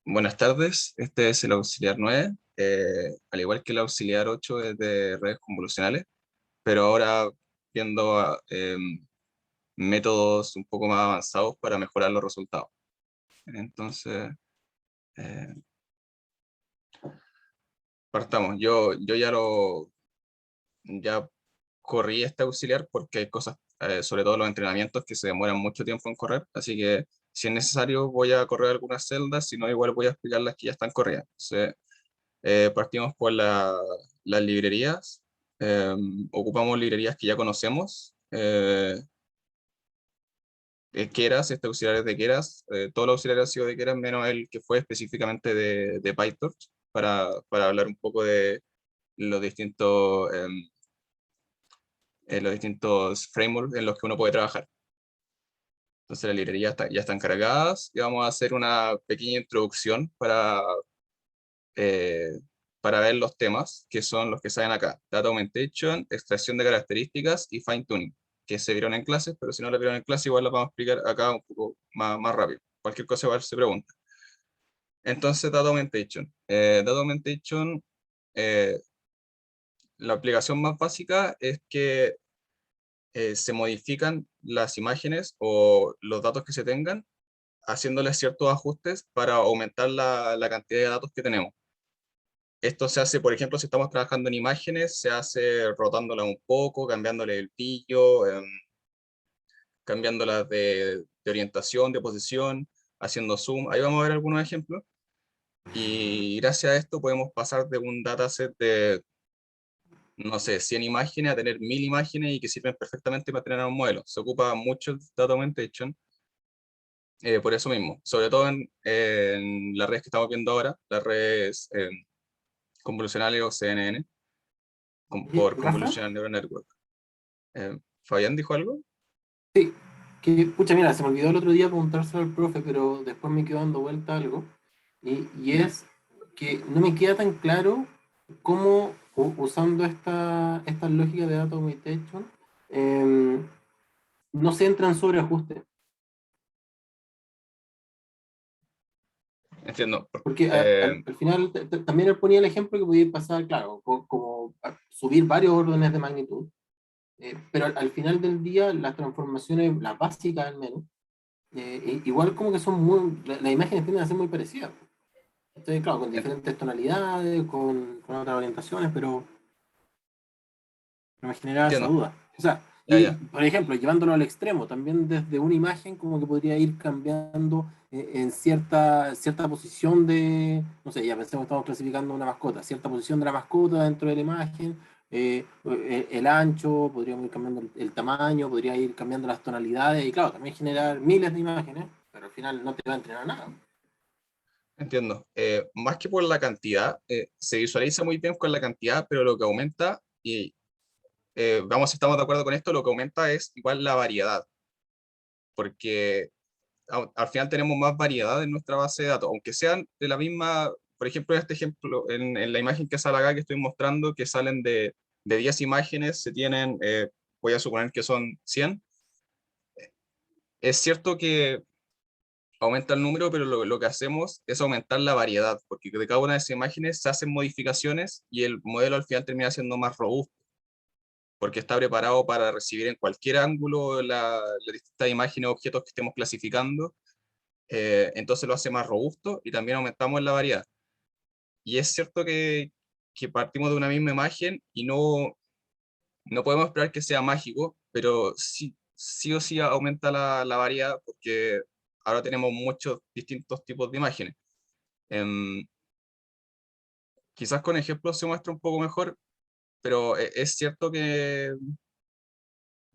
Buenas tardes, este es el auxiliar 9, al igual que el auxiliar 8 es de redes convolucionales, pero ahora viendo métodos un poco más avanzados para mejorar los resultados. Entonces, eh, partamos. Yo ya corrí este auxiliar porque hay cosas, sobre todo los entrenamientos, que se demoran mucho tiempo en correr, así que si es necesario voy a correr algunas celdas, si no igual voy a explicar las que ya están corridas. Entonces, partimos por las librerías. Ocupamos librerías que ya conocemos. Keras, este auxiliar es de Keras. Todos los auxiliares han sido de Keras, menos el que fue específicamente de PyTorch, para hablar un poco de los los distintos frameworks en los que uno puede trabajar. Entonces las librerías ya están cargadas y vamos a hacer una pequeña introducción eh, para ver los temas, que son los que salen acá: Data Augmentation, extracción de características y Fine Tuning, que se vieron en clases, pero si no la vieron en clase, igual la vamos a explicar acá un poco más rápido. Cualquier cosa igual se pregunta. Entonces, Data Augmentation. Data Augmentation, eh, la aplicación más básica es que se modifican las imágenes o los datos que se tengan, haciéndoles ciertos ajustes para aumentar la cantidad de datos que tenemos. Esto se hace, por ejemplo, si estamos trabajando en imágenes, se hace rotándola un poco, cambiándole el brillo, cambiándolas de orientación, de posición, haciendo zoom. Ahí vamos a ver algunos ejemplos. Y gracias a esto podemos pasar de un dataset de, no sé, 100 imágenes a tener 1000 imágenes y que sirven perfectamente para entrenar un modelo. Se ocupa mucho el Data Augmentation, por eso mismo. Sobre todo en las redes que estamos viendo ahora, las redes convolucionales o CNN, Y, por Rafa, Convolutional Neural Network. ¿Fabián dijo algo? sí, que, pucha, mira, se me olvidó el otro día preguntárselo al profe, pero después me quedó dando vuelta algo, y ¿Ya? es que no me queda tan claro cómo, usando esta lógica de data augmentation, em, no se entra en sobreajuste. Entiendo. Porque Eh, al final también él ponía el ejemplo que podía pasar, claro, como subir varios órdenes de magnitud, pero al final del día las transformaciones, las básicas al menos, igual como que son muy, las imágenes tienden a ser muy parecidas. Entonces, claro, con en- diferentes tonalidades, con otras orientaciones, pero me generaba esa entiendo. duda. O sea, Ya, y ya. por ejemplo, llevándolo al extremo, también desde una imagen como que podría ir cambiando en cierta posición de, no sé, ya pensemos que estamos clasificando una mascota, cierta posición de la mascota dentro de la imagen, el ancho, podríamos ir cambiando el tamaño, podría ir cambiando las tonalidades, y claro, también generar miles de imágenes, pero al final no te va a entrenar nada. Entiendo. Más que por la cantidad, se visualiza muy bien con la cantidad, pero lo que aumenta, y vamos si estamos de acuerdo con esto, lo que aumenta es igual la variedad, porque al final tenemos más variedad en nuestra base de datos, aunque sean de la misma. Por ejemplo, en este ejemplo, en la imagen que sale acá, que estoy mostrando, que salen de 10 imágenes, se tienen, voy a suponer que son 100. Es cierto que aumenta el número, pero lo que hacemos es aumentar la variedad, porque de cada una de esas imágenes se hacen modificaciones y el modelo al final termina siendo más robusto, porque está preparado para recibir en cualquier ángulo las distintas imágenes o objetos que estemos clasificando. Entonces lo hace más robusto y también aumentamos la variedad. Y es cierto que partimos de una misma imagen y no podemos esperar que sea mágico, pero sí, sí o sí aumenta la variedad, porque ahora tenemos muchos distintos tipos de imágenes. Em, Quizás con ejemplos se muestra un poco mejor, pero es cierto que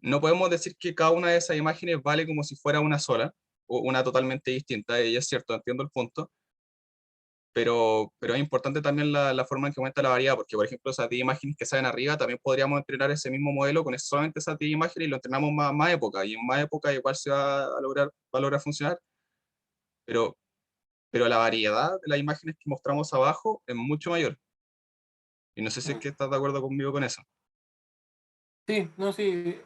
no podemos decir que cada una de esas imágenes vale como si fuera una sola o una totalmente distinta. Y es cierto, entiendo el punto, pero es importante también la forma en que aumenta la variedad, porque por ejemplo esas 10 imágenes que salen arriba, también podríamos entrenar ese mismo modelo con solamente esas 10 imágenes y lo entrenamos más época, y en más época igual se va a lograr funcionar, pero, pero la variedad de las imágenes que mostramos abajo es mucho mayor. Y no sé si es Mm. que estás de acuerdo conmigo con eso. Sí, no, sí.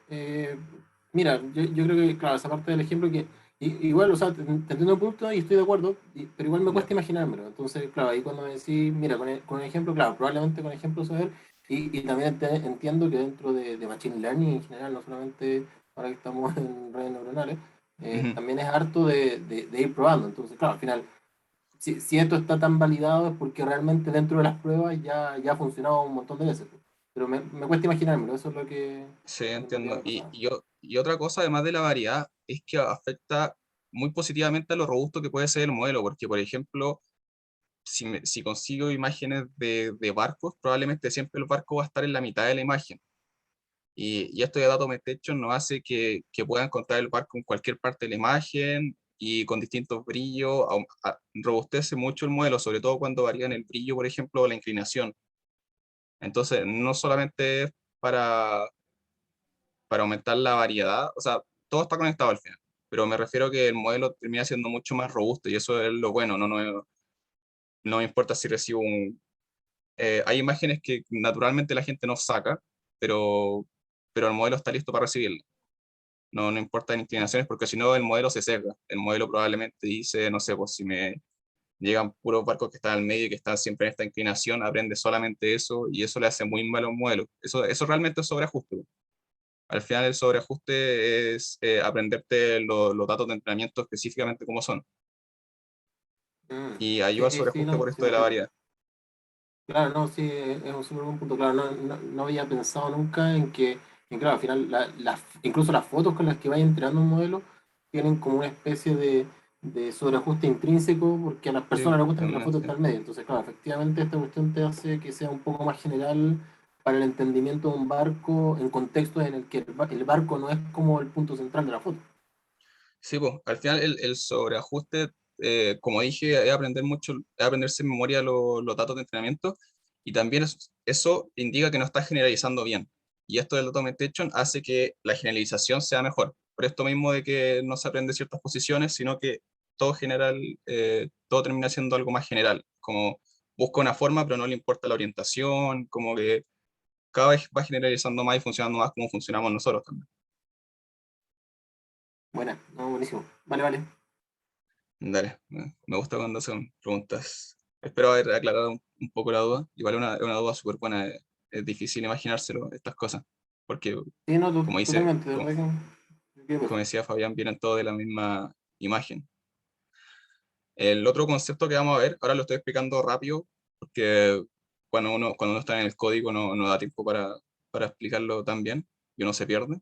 Mira, yo creo que, claro, esa parte del ejemplo que Igual, o sea, te entiendo el punto y estoy de acuerdo, pero igual me Ya. cuesta imaginármelo. Entonces, claro, ahí cuando me decís, mira, con el ejemplo, claro, probablemente con ejemplo saber, y también entiendo que dentro de Machine Learning en general, no solamente ahora que estamos en redes neuronales, Ujú. también es harto de ir probando. Entonces, claro, al final, si esto está tan validado es porque realmente dentro de las pruebas ya ha funcionado un montón de veces, pues. Pero me cuesta imaginármelo, eso es Sí, lo que en realidad entiendo. me pasa. Y otra cosa, además de la variedad, es que afecta muy positivamente a lo robusto que puede ser el modelo, porque, por ejemplo, si consigo imágenes de barcos, probablemente siempre el barco va a estar en la mitad de la imagen. Y esto de Data Automation nos hace que puedan encontrar el barco en cualquier parte de la imagen y con distintos brillos. Robustece mucho el modelo, sobre todo cuando varían el brillo, por ejemplo, o la inclinación. Entonces, no solamente es para, para aumentar la variedad, o sea, todo está conectado al final, pero me refiero a que el modelo termina siendo mucho más robusto y eso es lo bueno, no me importa si recibo un... hay imágenes que naturalmente la gente no saca, pero, pero el modelo está listo para recibirlas. No importa en inclinaciones, porque si no el modelo se sesga. El modelo probablemente dice, no sé, pues si me llegan puros barcos que están al medio y que están siempre en esta inclinación, aprende solamente eso y eso le hace muy mal a un modelo. Eso realmente es sobreajuste. Al final el sobreajuste es aprenderte los datos de entrenamiento específicamente como son. Mm. Y ayuda al Sí, sí, sobreajuste no, por sí esto de la entiendo. variedad. Claro, no, sí, es un súper buen punto. Claro, no había pensado nunca claro, al final, incluso las fotos con las que vaya entrenando un modelo tienen como una especie de sobreajuste intrínseco porque a las Sí, personas les gusta que la también, foto sí. esté al medio. Entonces, claro, efectivamente esta cuestión te hace que sea un poco más general para el entendimiento de un barco en contextos en el que el barco no es como el punto central de la foto. Sí, pues, al final el sobreajuste, como dije, es aprender mucho, es aprenderse en memoria los datos de entrenamiento y también eso indica que no está generalizando bien. Y esto del automation hace que la generalización sea mejor. Por esto mismo de que no se aprende ciertas posiciones, sino que todo general, todo termina siendo algo más general, como busca una forma pero no le importa la orientación, como que cada vez va generalizando más y funcionando más como funcionamos nosotros también. Buena, no, buenísimo. Vale, vale. Dale, me gusta cuando hacen preguntas. Espero haber aclarado un poco la duda. Igual es una duda súper buena. Es difícil imaginárselo, estas cosas. Porque, Sí, no, como dice, totalmente, de verdad que como pasa. decía Fabián, vienen todos de la misma imagen. El otro concepto que vamos a ver, ahora lo estoy explicando rápido, porque cuando uno está en el código no da tiempo para explicarlo tan bien y uno se pierde.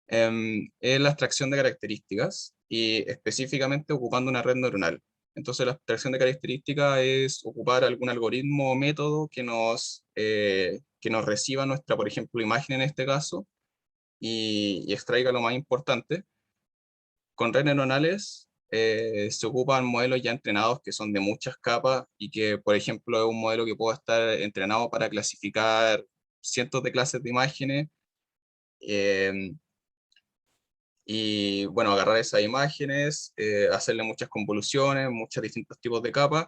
Es la abstracción de características y específicamente ocupando una red neuronal. Entonces, la abstracción de características es ocupar algún algoritmo o método que nos reciba nuestra, por ejemplo, imagen en este caso y extraiga lo más importante. Con redes neuronales se ocupan modelos ya entrenados que son de muchas capas y que, por ejemplo, es un modelo que puede estar entrenado para clasificar cientos de clases de imágenes. em, Y bueno, agarrar esas imágenes, hacerle muchas convoluciones, muchos distintos tipos de capas,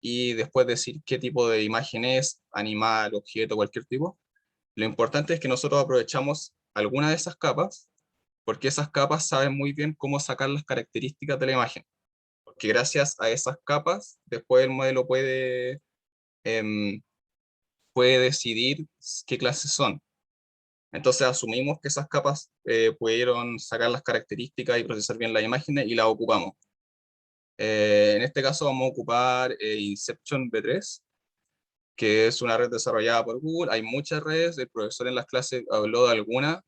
y después decir qué tipo de imagen es, animal, objeto, cualquier tipo. Lo importante es que nosotros aprovechamos alguna de esas capas, porque esas capas saben muy bien cómo sacar las características de la imagen. Porque gracias a esas capas, después el modelo em, puede decidir qué clases son. Entonces asumimos que esas capas pudieron sacar las características y procesar bien las imágenes y las ocupamos. En este caso vamos a ocupar Inception V3, que es una red desarrollada por Google. Hay muchas redes, el profesor en las clases habló de algunas,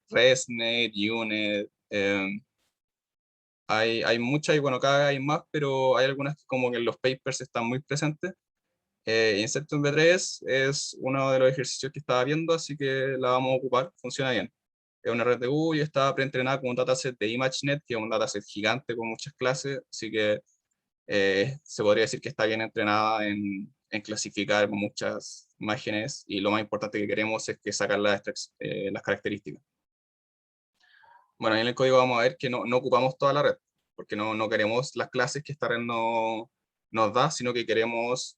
ResNet, UNet, hay muchas y bueno, cada vez hay más, pero hay algunas que como que en los papers están muy presentes. Inception V3 es uno de los ejercicios que estaba viendo, así que la vamos a ocupar, funciona bien. Es una red de Google y está preentrenada con un dataset de ImageNet, que es un dataset gigante con muchas clases, así que se podría decir que está bien entrenada en clasificar muchas imágenes y lo más importante que queremos es que sacar las características. Bueno, ahí en el código vamos a ver que no ocupamos toda la red, porque no queremos las clases que esta red no, nos da, sino que queremos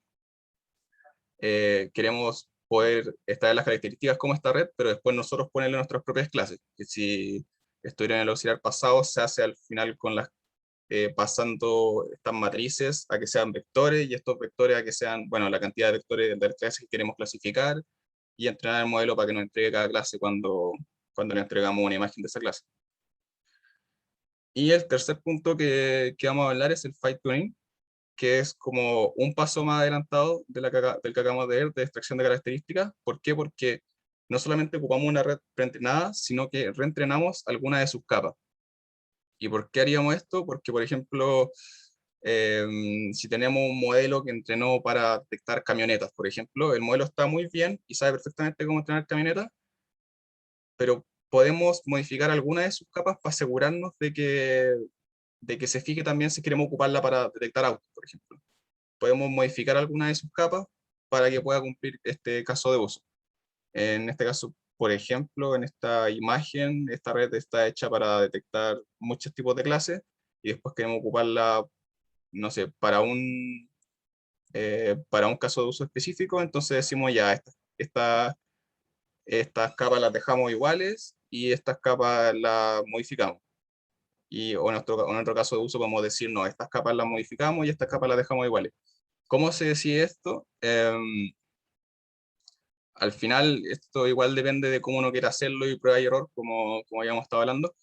poder extraer las características como esta red, pero después nosotros ponerle nuestras propias clases. Que si esto en el auxiliar pasado se hace al final con las, pasando estas matrices a que sean vectores, y estos vectores a que sean, bueno, la cantidad de vectores de las clases que queremos clasificar, y entrenar el modelo para que nos entregue cada clase cuando le entregamos una imagen de esa clase. Y el tercer punto que vamos a hablar es el fine tuning, que es como un paso más adelantado del que acabamos de ver, de extracción de características. ¿Por qué? Porque no solamente ocupamos una red preentrenada, sino que reentrenamos alguna de sus capas. ¿Y por qué haríamos esto? Porque, por ejemplo, si tenemos un modelo que entrenó para detectar camionetas, por ejemplo, el modelo está muy bien y sabe perfectamente cómo entrenar camionetas, pero podemos modificar alguna de sus capas para asegurarnos de que se fije también si queremos ocuparla para detectar autos, por ejemplo. Podemos modificar alguna de sus capas para que pueda cumplir este caso de uso. En este caso, por ejemplo, en esta imagen, esta red está hecha para detectar muchos tipos de clases, y después queremos ocuparla, no sé, para un caso de uso específico. Entonces decimos ya, estas capas las dejamos iguales y estas capas las modificamos. O en otro caso de uso podemos decir, no, estas capas las modificamos y estas capas las dejamos iguales. ¿Cómo se decide esto? Al final, esto igual depende de cómo uno quiera hacerlo y prueba y error, como habíamos estado hablando,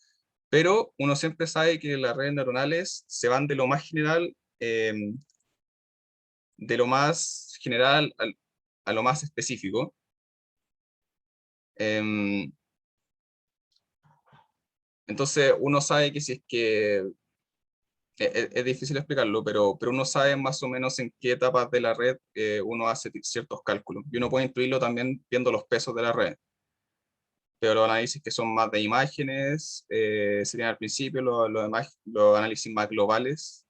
pero uno siempre sabe que las redes neuronales se van de lo más general, de lo más general a lo más específico. Em, entonces, uno sabe que si es que es difícil explicarlo, pero uno sabe más o menos en qué etapas de la red uno hace ciertos cálculos. Y uno puede intuirlo también viendo los pesos de la red. Pero los análisis que son más de imágenes serían al principio, los análisis más globales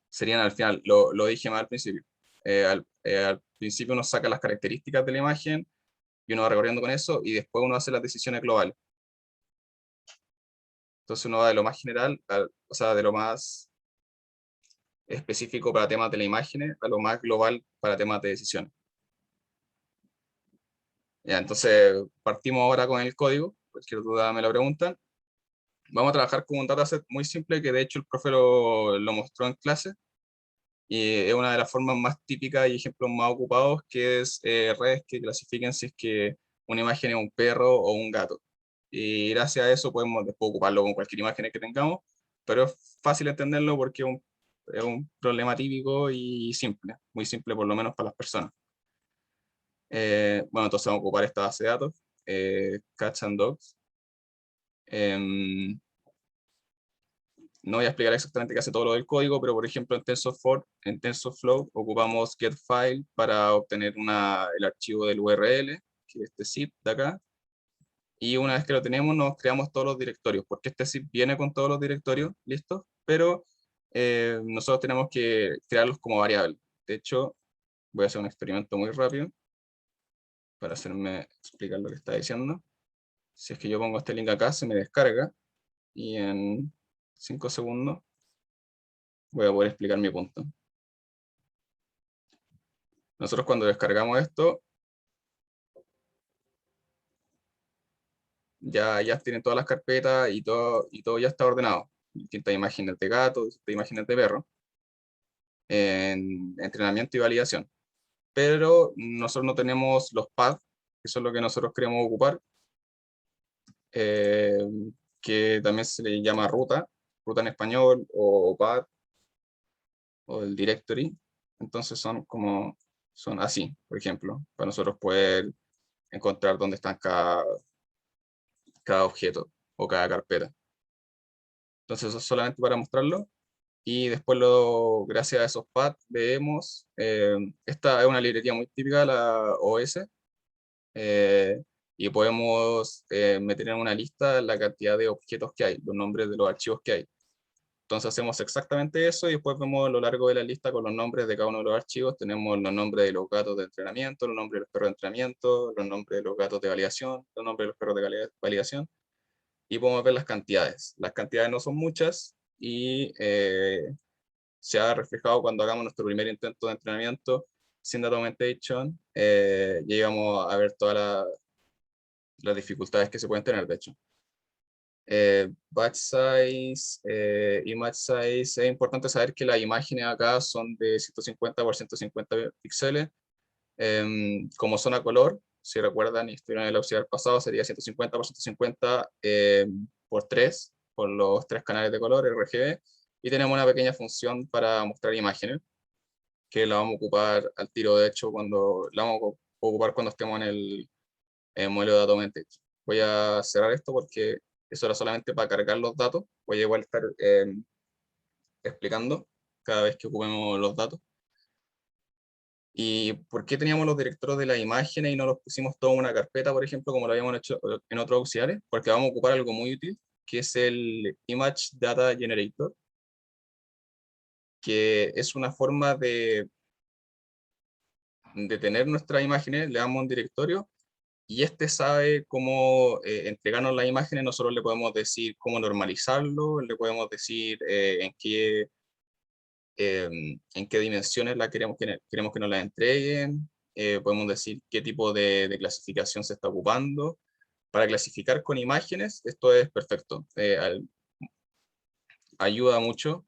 serían al final. Lo dije más al principio. Al principio uno saca las características de la imagen y uno va recorriendo con eso, y después uno hace las decisiones globales. Entonces uno va de lo más general, o sea, de lo más específico para temas de la imagen a lo más global para temas de decisiones. Ya, entonces partimos ahora con el código. Cualquier duda me lo preguntan. Vamos a trabajar con un dataset muy simple que de hecho el profe lo mostró en clase, y es una de las formas más típicas y ejemplos más ocupados, que es redes que clasifiquen si es que una imagen es un perro o un gato. Y gracias a eso podemos después ocuparlo con cualquier imagen que tengamos, pero es fácil entenderlo porque es un problema típico y simple, muy simple por lo menos para las personas. Bueno, entonces vamos a ocupar esta base de datos, Cats and Dogs. No voy a explicar exactamente qué hace todo lo del código, pero por ejemplo en TensorFlow ocupamos getFile para obtener el archivo del URL, que es este zip de acá. Y una vez que lo tenemos, nos creamos todos los directorios, porque este zip viene con todos los directorios listos, pero nosotros tenemos que crearlos como variable. De hecho, voy a hacer un experimento muy rápido para hacerme explicar lo que está diciendo. Si es que yo pongo este link acá, se me descarga y en 5 segundos voy a poder explicar mi punto. Nosotros cuando descargamos esto, ya tienen todas las carpetas y todo ya está ordenado. Distintas imágenes de gato, distintas imágenes de perro, en entrenamiento y validación. Pero nosotros no tenemos los paths, que son lo que nosotros queremos ocupar, eh, que también se le llama ruta en español, o path, o el directory. Entonces son así, por ejemplo, para nosotros poder encontrar dónde están cada objeto o cada carpeta. Entonces eso es solamente para mostrarlo. Y después, gracias a esos paths, vemos, esta es una librería muy típica, la OS, eh, y podemos meter en una lista la cantidad de objetos que hay, los nombres de los archivos que hay. Entonces hacemos exactamente eso, y después vemos a lo largo de la lista con los nombres de cada uno de los archivos. Tenemos los nombres de los gatos de entrenamiento, los nombres de los perros de entrenamiento, los nombres de los gatos de validación, los nombres de los perros de validación, y podemos ver las cantidades. Las cantidades no son muchas, y se ha reflejado cuando hagamos nuestro primer intento de entrenamiento sin Data Augmentation. Ya íbamos a ver las dificultades que se pueden tener, de hecho. Batch size, image size, es importante saber que las imágenes acá son de 150 por 150 píxeles. Como son a color, si recuerdan y estuvieron en el auxiliar pasado, sería 150 por 150 por 3, por los 3 canales de color RGB, y tenemos una pequeña función para mostrar imágenes, que la vamos a ocupar al tiro, de hecho, cuando la vamos a ocupar cuando estemos en el modelo de Automate. Voy a cerrar esto porque eso era solamente para cargar los datos. Voy a igual estar explicando cada vez que ocupemos los datos. ¿Y por qué teníamos los directorios de las imágenes y no los pusimos todo en una carpeta, por ejemplo, como lo habíamos hecho en otros auxiliares? Porque vamos a ocupar algo muy útil, que es el Image Data Generator, que es una forma de tener nuestras imágenes, le damos un directorio y este sabe cómo entregarnos las imágenes. Nosotros le podemos decir cómo normalizarlo, le podemos decir en qué dimensiones la queremos que nos la entreguen, podemos decir qué tipo de clasificación se está ocupando. Para clasificar con imágenes, esto es perfecto, ayuda mucho.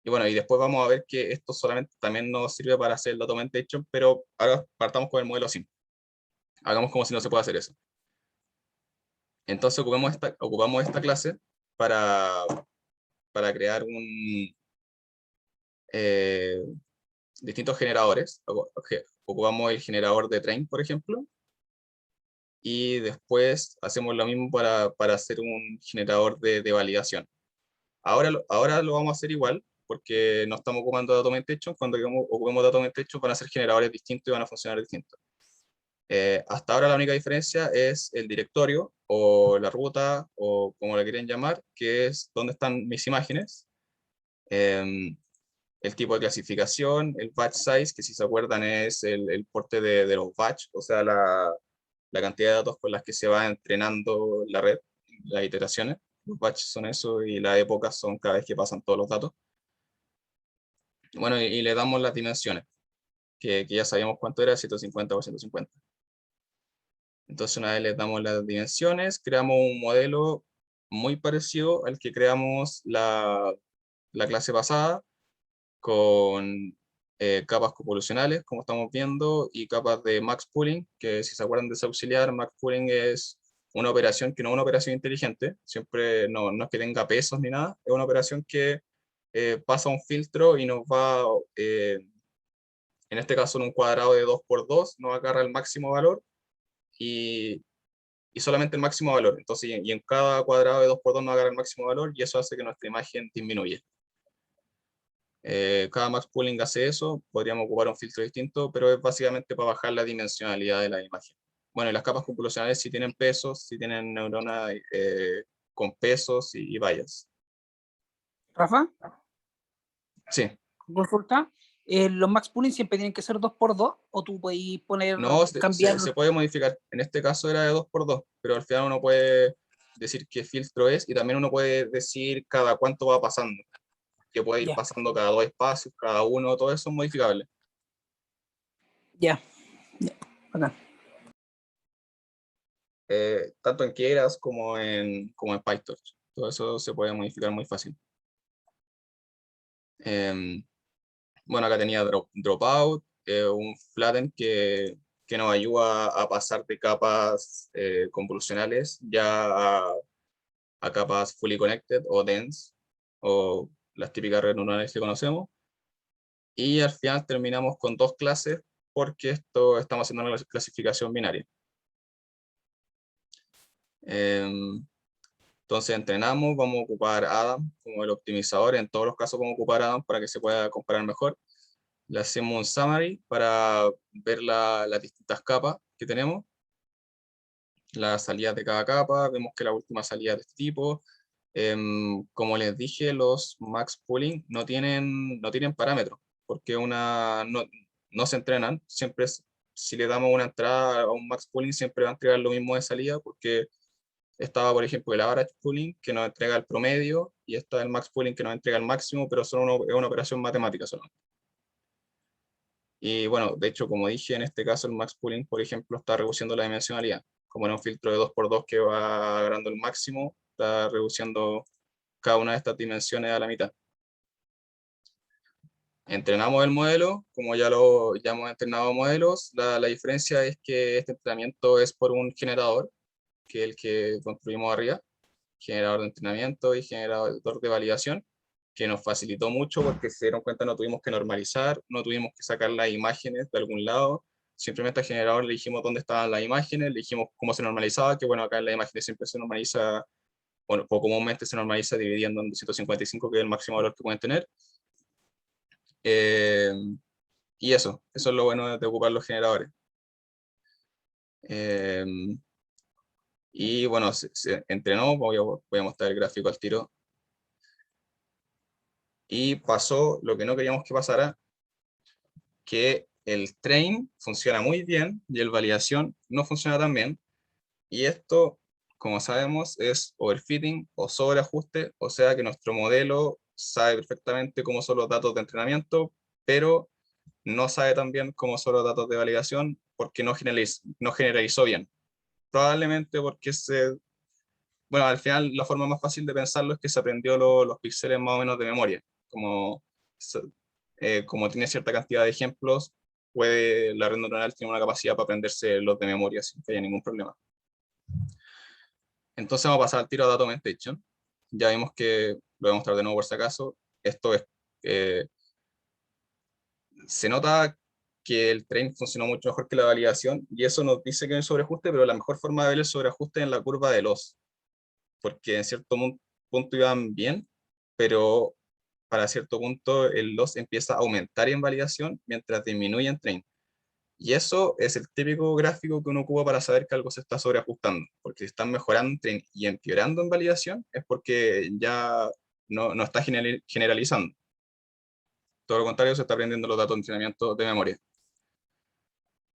Y bueno, y después vamos a ver que esto solamente también nos sirve para hacer el documentation, pero ahora partamos con el modelo simple. Hagamos como si no se puede hacer eso. Entonces ocupamos esta clase para, para crear eh, distintos generadores. Ocupamos el generador de train, por ejemplo, y después hacemos lo mismo para hacer un generador de validación. Ahora lo vamos a hacer igual, porque no estamos ocupando Documentation. Cuando ocupemos Documentation van a ser generadores distintos y van a funcionar distintos. Hasta ahora la única diferencia es el directorio o la ruta o como le quieren llamar, que es donde están mis imágenes, el tipo de clasificación, el batch size, que si se acuerdan es el porte de los batch, o sea, la cantidad de datos con las que se va entrenando la red, las iteraciones. Los batches son eso y las épocas son cada vez que pasan todos los datos. Bueno, y le damos las dimensiones, que ya sabíamos cuánto era, 150 por 150. Entonces una vez les damos las dimensiones, creamos un modelo muy parecido al que creamos la clase pasada, con capas copulacionales, como estamos viendo, y capas de max pooling, que si se acuerdan de ese auxiliar, max pooling es una operación que no es una operación inteligente, siempre no es que tenga pesos ni nada, es una operación que pasa un filtro y nos va, en este caso en un cuadrado de 2 por 2 nos agarra el máximo valor y, y solamente el máximo valor. Entonces, y en cada cuadrado de 2 por 2 nos agarra el máximo valor y eso hace que nuestra imagen disminuya. Cada max pooling hace eso, podríamos ocupar un filtro distinto, pero es básicamente para bajar la dimensionalidad de la imagen. Bueno, y las capas computacionales sí tienen pesos, sí tienen neuronas con pesos y vallas. Rafa, Sí, consulta. ¿Los max pooling siempre tienen que ser 2 por 2 o tú puedes poner, no, cambiar? se puede modificar. En este caso era de 2 por 2, pero al final uno puede decir qué filtro es y también uno puede decir cada cuánto va pasando, que puede ir Ya, pasando cada 2 espacios, cada uno, todo eso es modificable. ya, ya, bacán. Tanto en Keras como en PyTorch. Todo eso se puede modificar muy fácil. Bueno, acá tenía Dropout, un flatten que nos ayuda a pasar de capas convolucionales ya a capas fully connected o dense, o las típicas redes neuronales que conocemos. Y al final terminamos con 2 clases porque estamos haciendo una clasificación binaria. Entonces entrenamos, vamos a ocupar Adam como el optimizador. En todos los casos vamos a ocupar Adam para que se pueda comparar mejor. Le hacemos un summary para ver las distintas capas que tenemos, las salidas de cada capa. Vemos que la última salida de este tipo. Como les dije, los max pooling no tienen parámetros, porque no se entrenan. Siempre, si le damos una entrada a un max pooling, siempre va a entregar lo mismo de salida, porque estaba, por ejemplo, el average pooling, que nos entrega el promedio, y está el max pooling, que nos entrega el máximo, pero es una operación matemática solo. Y bueno, de hecho, como dije, en este caso el max pooling, por ejemplo, está reduciendo la dimensionalidad. como en un filtro de 2x2 que va agarrando el máximo, está reduciendo cada una de estas dimensiones a la mitad. Entrenamos el modelo, como ya hemos entrenado modelos, la diferencia es que este entrenamiento es por un generador, que es el que construimos arriba, generador de entrenamiento y generador de validación, que nos facilitó mucho porque se dieron cuenta no tuvimos que normalizar, no tuvimos que sacar las imágenes de algún lado, simplemente al generador le dijimos dónde estaban las imágenes, le dijimos cómo se normalizaba, que bueno, acá en las imágenes siempre se normaliza, bueno, o comúnmente se normaliza dividiendo en 255, que es el máximo valor que pueden tener. Eh, y eso es lo bueno de ocupar los generadores. Eh, y bueno, se entrenó, voy a mostrar el gráfico al tiro. Y pasó lo que no queríamos que pasara, que el train funciona muy bien y el validación no funciona tan bien. Y esto, como sabemos, es overfitting o sobreajuste, o sea que nuestro modelo sabe perfectamente cómo son los datos de entrenamiento, pero no sabe tan bien cómo son los datos de validación porque no generalizó bien. Probablemente porque bueno, al final la forma más fácil de pensarlo es que se aprendió los píxeles más o menos de memoria. Como, como tiene cierta cantidad de ejemplos, la red neuronal tiene una capacidad para aprenderse los de memoria sin que haya ningún problema. Entonces vamos a pasar al tiro a Data Augmentation. Ya vimos que, lo voy a mostrar de nuevo por si acaso, esto es, se nota que el train funcionó mucho mejor que la validación, y eso nos dice que hay un sobreajuste, pero la mejor forma de ver el sobreajuste es en la curva de loss, porque en cierto punto iban bien, pero para cierto punto el loss empieza a aumentar en validación mientras disminuye en train. Y eso es el típico gráfico que uno ocupa para saber que algo se está sobreajustando, porque si están mejorando en train y empeorando en validación, es porque ya no está generalizando. Todo lo contrario, se está aprendiendo los datos de entrenamiento de memoria.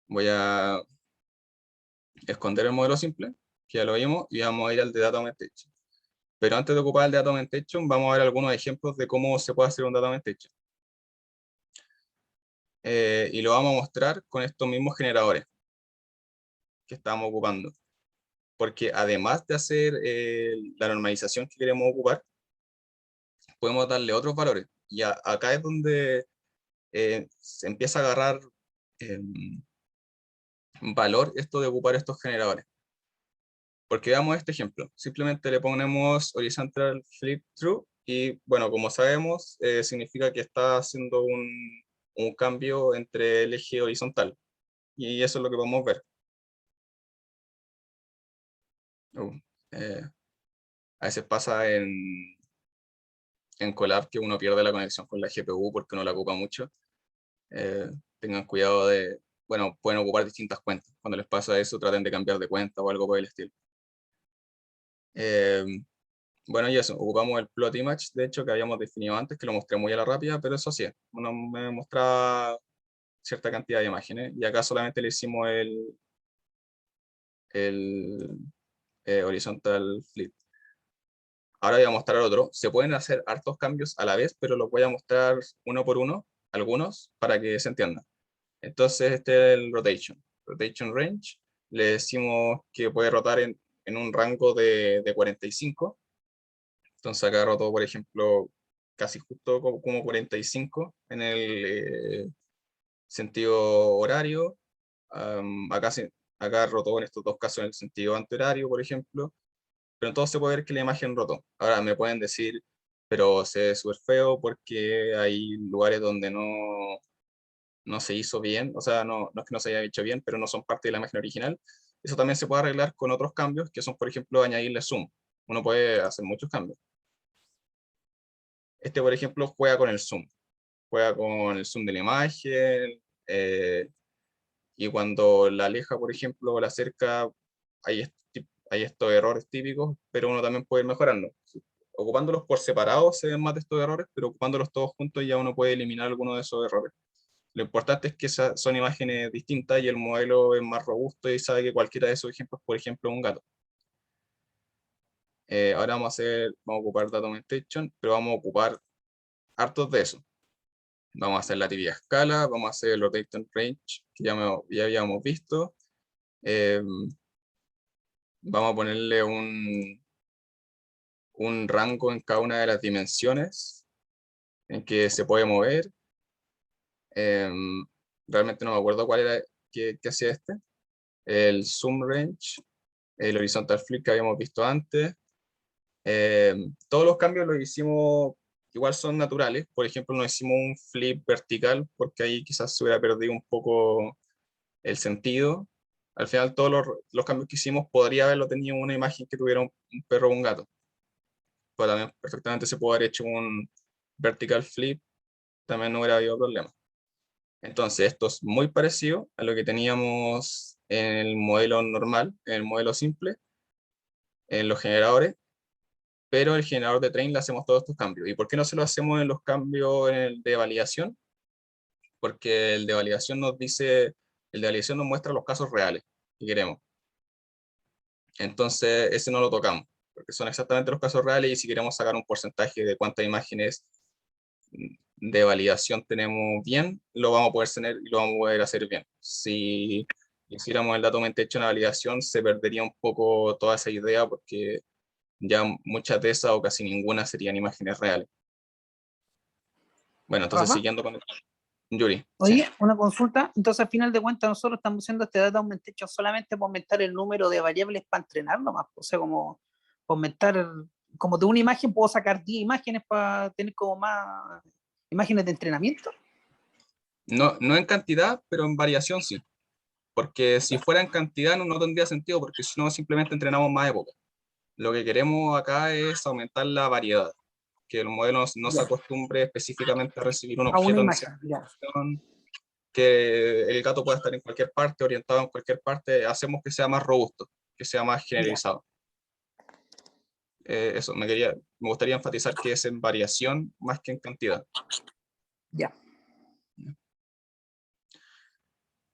Voy a esconder el modelo simple, que ya lo vimos, y vamos a ir al de Data Augmentation. Pero antes de ocupar el Data Augmentation, vamos a ver algunos ejemplos de cómo se puede hacer un Data Augmentation. Y lo vamos a mostrar con estos mismos generadores que estamos ocupando. Porque además de hacer la normalización que queremos ocupar, podemos darle otros valores. Y acá es donde se empieza a agarrar valor esto de ocupar estos generadores. Porque veamos este ejemplo. Simplemente le ponemos horizontal flip through y bueno, como sabemos, significa que está haciendo un cambio entre el eje horizontal. Y eso es lo que podemos ver. Eh, a veces pasa en Colab que uno pierde la conexión con la GPU porque no la ocupa mucho. Tengan cuidado bueno, pueden ocupar distintas cuentas. Cuando les pasa eso, traten de cambiar de cuenta o algo por el estilo. Bueno, y eso, ocupamos el plot image, de hecho, que habíamos definido antes, que lo mostré muy a la rápida, pero eso sí, uno me mostraba cierta cantidad de imágenes, y acá solamente le hicimos el horizontal flip. Ahora voy a mostrar otro. Se pueden hacer hartos cambios a la vez, pero los voy a mostrar uno por uno, algunos, para que se entienda. Entonces, este es el rotation. Rotation range. Le decimos que puede rotar en un rango de 45. Entonces acá rotó, por ejemplo, casi justo como 45 en el sentido horario. Acá, acá rotó en estos dos casos en el sentido antihorario, por ejemplo. Pero entonces se puede ver que la imagen rotó. Ahora me pueden decir, pero se ve súper feo porque hay lugares donde no se hizo bien. O sea, no es que no se haya hecho bien, pero no son parte de la imagen original. Eso también se puede arreglar con otros cambios, que son, por ejemplo, añadirle zoom. Uno puede hacer muchos cambios. Este, por ejemplo, juega con el zoom de la imagen, y cuando la aleja, por ejemplo, o la acerca, hay estos errores típicos, pero uno también puede ir mejorando. Ocupándolos por separado se ven más de estos errores, pero ocupándolos todos juntos ya uno puede eliminar algunos de esos errores. Lo importante es que son imágenes distintas y el modelo es más robusto y sabe que cualquiera de esos ejemplos, por ejemplo, es un gato. Ahora vamos a ocupar Data Augmentation, pero vamos a ocupar hartos de eso. Vamos a hacer la tibia escala, vamos a hacer el rotation range, que ya habíamos visto. Vamos a ponerle un rango en cada una de las dimensiones en que se puede mover. Realmente no me acuerdo cuál era que hacía este. El zoom range, el horizontal flip que habíamos visto antes. Todos los cambios los hicimos, igual son naturales. Por ejemplo, no hicimos un flip vertical porque ahí quizás se hubiera perdido un poco el sentido. Al final todos los cambios que hicimos podría haberlo tenido una imagen que tuviera un perro o un gato. Pero también perfectamente se puede haber hecho un vertical flip, también no hubiera habido problema. Entonces esto es muy parecido a lo que teníamos en el modelo normal, en el modelo simple, en los generadores, pero el generador de train le hacemos todos estos cambios. ¿Y por qué no se lo hacemos en los cambios en el de validación? Porque el de validación nos dice, el de validación nos muestra los casos reales que queremos. Entonces ese no lo tocamos, porque son exactamente los casos reales y si queremos sacar un porcentaje de cuántas imágenes de validación tenemos bien, lo vamos a poder tener y lo vamos a poder hacer bien. Si hiciéramos el dato mente hecho en la validación, se perdería un poco toda esa idea porque ya muchas de esas o casi ninguna serían imágenes reales. Bueno, entonces Rafa, siguiendo con Yuri, sí. oye, una consulta. Entonces, al final de cuentas, nosotros estamos haciendo este data augmentation solamente para aumentar el número de variables para entrenarlo más. O sea, como aumentar, como de una imagen puedo sacar 10 imágenes para tener como más imágenes de entrenamiento. No, no en cantidad, pero en variación sí. Porque si Ya, fuera en cantidad no tendría sentido, porque si no simplemente entrenamos más época. Lo que queremos acá es aumentar la variedad, que el modelo no se ya. acostumbre específicamente a recibir un A una objeto en imagen, cierta ya. dirección, que el gato pueda estar en cualquier parte, orientado en cualquier parte, hacemos que sea más robusto, que sea más Ya, generalizado. Eso, me gustaría enfatizar que es en variación más que en cantidad. ya.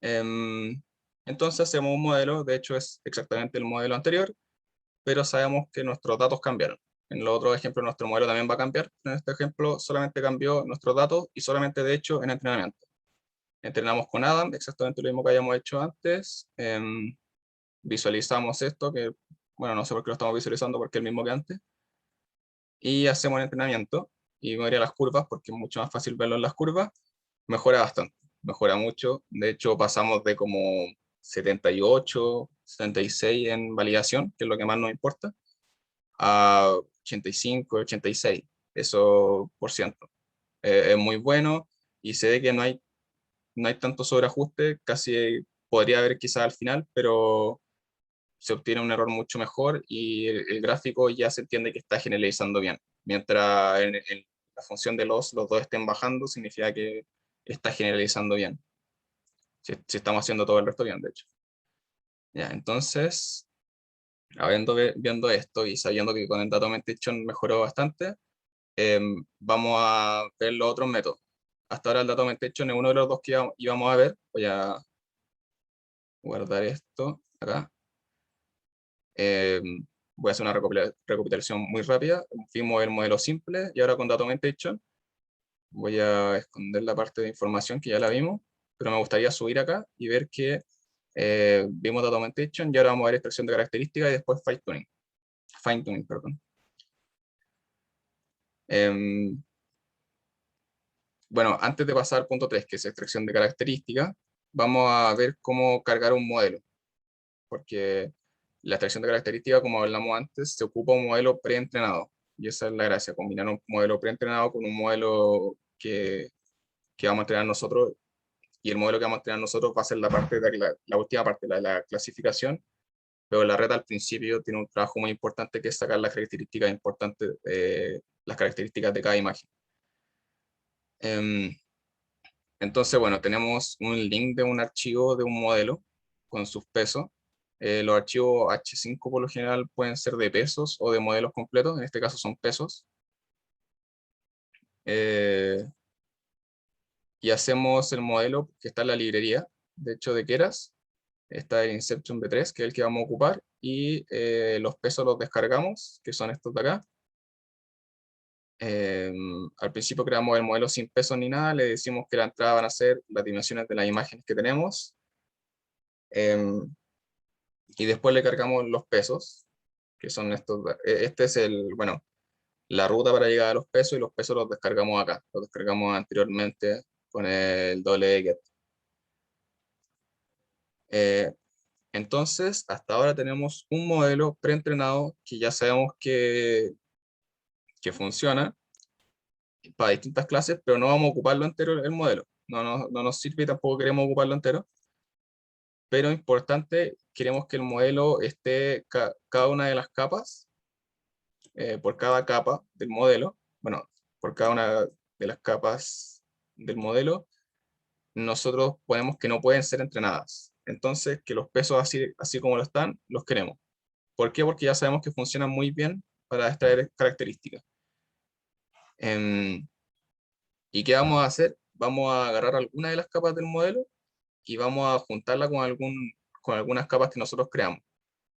Em, entonces hacemos un modelo, de hecho es exactamente el modelo anterior, pero sabemos que nuestros datos cambiaron. En los otros ejemplos nuestro modelo también va a cambiar, pero en este ejemplo solamente cambió nuestros datos y solamente de hecho en entrenamiento. Entrenamos con Adam, exactamente lo mismo que habíamos hecho antes. Visualizamos esto, que bueno, no sé por qué lo estamos visualizando porque es el mismo que antes. Y hacemos el entrenamiento y me iría a las curvas porque es mucho más fácil verlo en las curvas. Mejora bastante, mejora mucho. De hecho, pasamos de como 78, 76 en validación, que es lo que más nos importa, a 85, 86, eso por ciento. Es muy bueno y se ve que no hay tanto sobreajuste, casi podría haber quizás al final, pero se obtiene un error mucho mejor y el gráfico ya se entiende que está generalizando bien. Mientras en la función de los dos estén bajando, significa que está generalizando bien. Si estamos haciendo todo el resto bien, de hecho. Ya, entonces, viendo esto y sabiendo que con el Data Augmentation mejoró bastante, vamos a ver los otros métodos. Hasta ahora el Data Augmentation es uno de los dos que íbamos a ver. Voy a guardar esto acá. Eh, Voy a hacer una recapitulación muy rápida. Vimos el modelo simple y ahora con Data Augmentation voy a esconder la parte de información que ya la vimos, pero me gustaría subir acá y ver que vimos Data Augmentation y ahora vamos a ver extracción de características y después fine tuning. Fine tuning, perdón. Bueno, antes de pasar al punto 3, que es extracción de características, vamos a ver cómo cargar un modelo, porque la extracción de características, como hablamos antes, se ocupa un modelo preentrenado, y esa es la gracia, combinar un modelo preentrenado con un modelo que vamos a entrenar nosotros, y el modelo que vamos a entrenar nosotros va a ser la parte de la última parte, la de la clasificación, pero la red al principio tiene un trabajo muy importante que es sacar las características importantes, las características de cada imagen. Em, Entonces, bueno, tenemos un link de un archivo de un modelo con sus pesos. Los archivos H5 por lo general pueden ser de pesos o de modelos completos, en este caso son pesos. Eh, y hacemos el modelo que está en la librería, de hecho, de Keras. Está el Inception V3, que es el que vamos a ocupar, y los pesos los descargamos, que son estos de acá. Al principio creamos el modelo sin pesos ni nada, le decimos que la entrada van a ser las dimensiones de las imágenes que tenemos. y después le cargamos los pesos, que son estos, este es bueno, la ruta para llegar a los pesos, y los pesos los descargamos acá, los descargamos anteriormente con el doble get. Entonces, hasta ahora tenemos un modelo preentrenado que ya sabemos que funciona para distintas clases, pero no vamos a ocuparlo entero el modelo. No nos sirve y tampoco queremos ocuparlo entero. Pero importante, queremos que el modelo esté cada una de las capas, por cada capa del modelo, bueno, por cada una de las capas del modelo, nosotros ponemos que no pueden ser entrenadas. Entonces, que los pesos así como lo están, los queremos. ¿Por qué? Porque ya sabemos que funcionan muy bien para extraer características. ¿Y qué vamos a hacer? Vamos a agarrar alguna de las capas del modelo y vamos a juntarla con algunas capas que nosotros creamos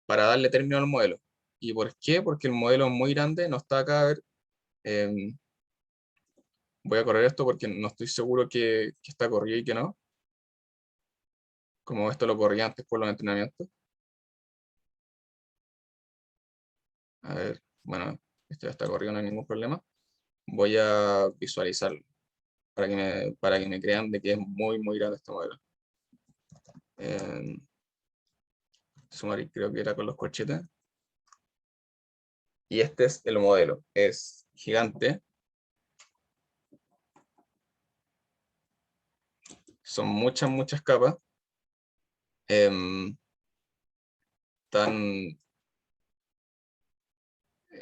para darle término al modelo. ¿Y por qué? Porque el modelo es muy grande, no está acá. A ver, voy a correr esto porque no estoy seguro que está corrido y que no. Como esto lo corrí antes por los entrenamientos. A ver, bueno, esto ya está corrido, no hay ningún problema. Voy a visualizarlo para que me crean de que es muy, muy grande este modelo. Sumar, creo que era con los corchetes. Y este es el modelo, es gigante. Son muchas, muchas capas.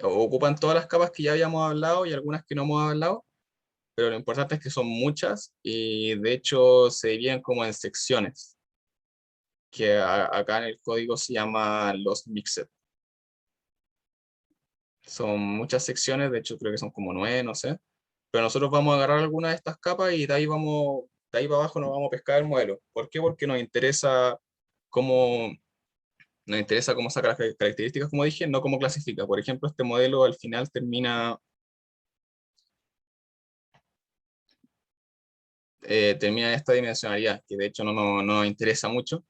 Ocupan todas las capas que ya habíamos hablado y algunas que no hemos hablado, pero lo importante es que son muchas y de hecho se dividen como en secciones, que acá en el código se llama los mixed. Son muchas secciones, de hecho creo que son como 9, no sé, pero nosotros vamos a agarrar alguna de estas capas y de ahí para abajo nos vamos a pescar el modelo. ¿Por qué? Porque cómo, nos interesa cómo saca las características, como dije, no cómo clasifica. Por ejemplo, este modelo al final termina en esta dimensionalidad, que de hecho no nos interesa mucho.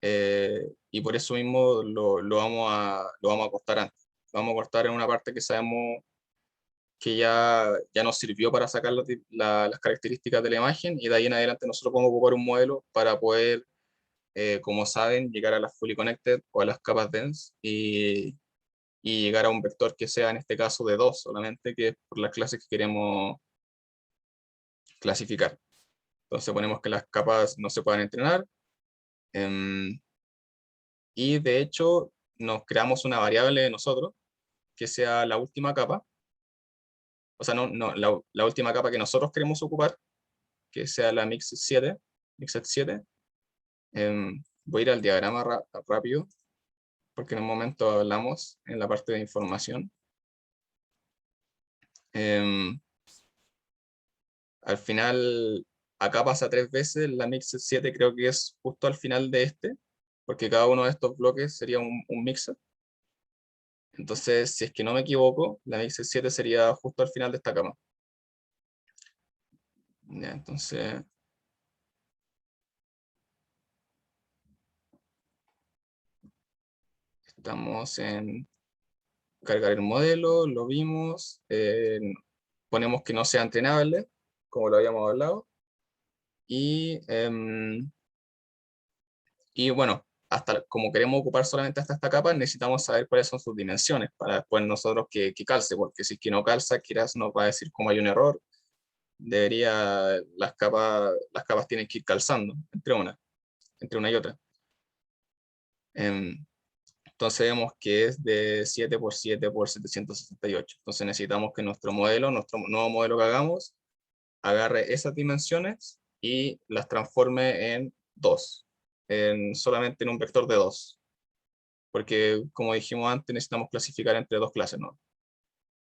Y por eso mismo lo vamos a cortar antes. Lo vamos a cortar en una parte que sabemos que ya nos sirvió para sacar las características de la imagen, y de ahí en adelante nosotros podemos ocupar un modelo para poder, como saben, llegar a las fully connected o a las capas dense y llegar a un vector que sea en este caso de 2 solamente, que es por las clases que queremos clasificar. Entonces ponemos que las capas no se puedan entrenar. Y de hecho nos creamos una variable de nosotros que sea la última capa, o sea, la última capa que nosotros queremos ocupar, que sea la mixed 7. Voy a ir al diagrama rápido, porque en un momento hablamos en la parte de información. Al final, acá pasa 3 veces, la mixed 7 creo que es justo al final de este, porque cada uno de estos bloques sería un mixer. Entonces, si es que no me equivoco, la mixed 7 sería justo al final de esta cama. Ya, entonces, estamos en cargar el modelo, lo vimos, ponemos que no sea entrenable, como lo habíamos hablado, y bueno, como queremos ocupar solamente hasta esta capa, necesitamos saber cuáles son sus dimensiones, para después nosotros que calce, porque si es que no calza, quizás nos va a decir cómo hay un error. Las capas tienen que ir calzando entre una y otra. Entonces vemos que es de 7 por 7 por 768. Entonces necesitamos que nuestro nuevo modelo que hagamos, agarre esas dimensiones y las transforme en 2, solamente en un vector de 2. Porque como dijimos antes, necesitamos clasificar entre dos clases, ¿no?